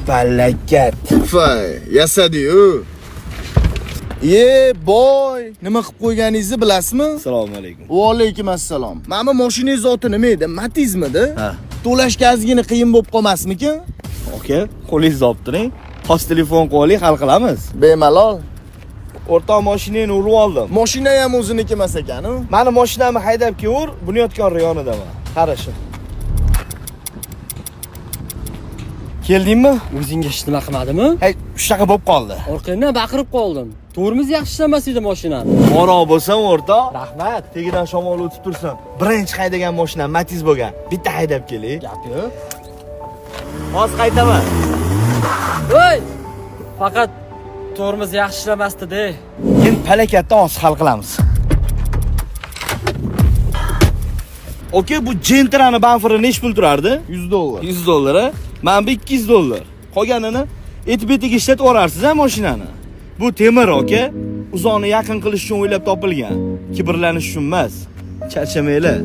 Balakat. Fay, yasadi-yu. Boy, nima qilib qo'yganingizni bilasizmi? Assalomu alaykum. Va alaykum assalom. Mana mashinangiz oti nima edi? Matizmidi? Ha. To'lashga ozgina qiyin bo'lib qolmasmikin? Aka, qo'lingizni olib turing. Xos telefon qo'ying, hal qilamiz. Bemalol. O'rtoq mashinani urib oldim. Mashina ham o'ziniki emas ekan-ku. Mani mashinamni haydab kelur, bunyotgan rayonidaman. Qarashim. Keldingmi? O'zingga hech nima qilmadimi? Hey, shunaqa bo'lib qoldi. Orqangdan baqirib qoldim. Tormoz yaxshi ishlamas edi mashinani. Moro bo'lsam o'rtoq. Rahmat. Tegidan shamol o'tib tursin. Birinchi haydagan mashinam Matiz bo'lgan. Bitta haydab keling. Gap yo'q. Hozir qaytaman. Voy! Faqat tormoz yaxshi ishlamasdi-da. Endi palakatda hozir hal qilamiz. Oke, bu Gentrani bamferi nech pul turardi? $100. $100. Mana bu $200. Qolganini et-betiga ishlatib yuborarsiz-a mashinani. Bu temir, oka. Uzoqni yaqin qilish uchun o'ylab topilgan. Kibrlanish uchun emas. Charchamanglar.